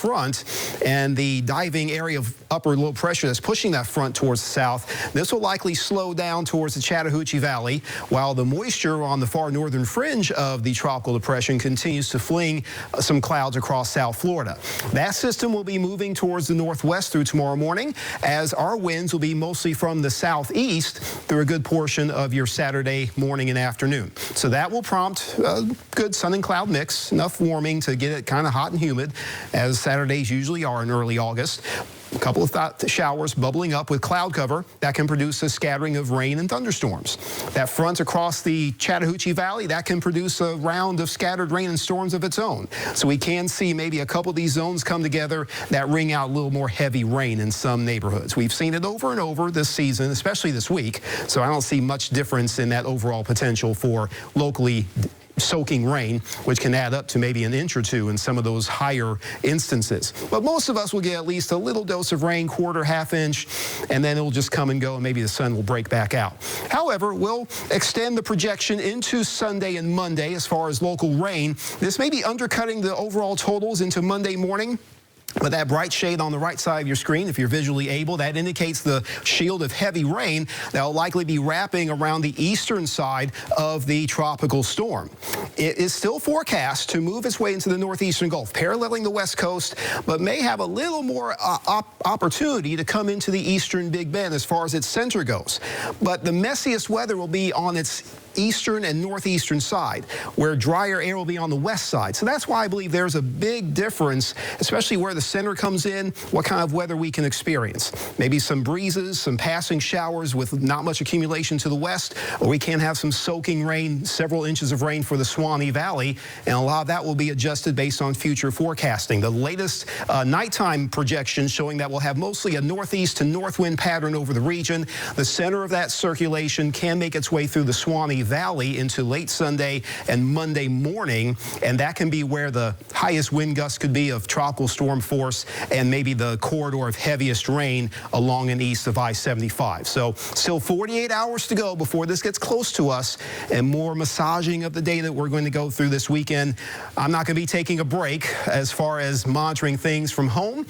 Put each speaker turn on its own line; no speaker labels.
front and the diving area of upper low pressure that's pushing that front towards the south. This will likely slow down towards the Chattahoochee Valley, while the moisture on the far northern fringe of the tropical depression continues to fling some clouds across South Florida. That system will be moving towards the northwest through tomorrow morning, as our winds will be mostly from the southeast through a good portion of your Saturday morning and afternoon. So that will prompt a good sun and cloud mix, enough warming to get it kind of hot and humid, as Saturdays usually are in early August. A couple of showers bubbling up with cloud cover that can produce a scattering of rain and thunderstorms. That front across the Chattahoochee Valley, that can produce a round of scattered rain and storms of its own. So we can see maybe a couple of these zones come together that ring out a little more heavy rain in some neighborhoods. We've seen it over and over this season, especially this week. So I don't see much difference in that overall potential for locally soaking rain, which can add up to maybe an inch or two in some of those higher instances. But most of us will get at least a little dose of rain, quarter, half inch, and then it'll just come and go, and maybe the sun will break back out. However, we'll extend the projection into Sunday and Monday as far as local rain. This may be undercutting the overall totals into Monday morning. But that bright shade on the right side of your screen, if you're visually able, that indicates the shield of heavy rain that will likely be wrapping around the eastern side of the tropical storm. It is still forecast to move its way into the northeastern Gulf, paralleling the west coast, but may have a little more opportunity to come into the eastern Big Bend as far as its center goes. But the messiest weather will be on its eastern and northeastern side, where drier air will be on the west side. So that's why I believe there's a big difference, especially where the center comes in, what kind of weather we can experience. Maybe some breezes, some passing showers with not much accumulation to the west, or we can have some soaking rain, several inches of rain for the Swanee Valley, and a lot of that will be adjusted based on future forecasting. The latest nighttime projections showing that we'll have mostly a northeast to north wind pattern over the region. The center of that circulation can make its way through the Swanee Valley into late Sunday and Monday morning, and that can be where the highest wind gusts could be of tropical storm force and maybe the corridor of heaviest rain along and east of I-75. So still 48 hours to go before this gets close to us, and more massaging of the day that we're going to go through this weekend. I'm not going to be taking a break as far as monitoring things from home.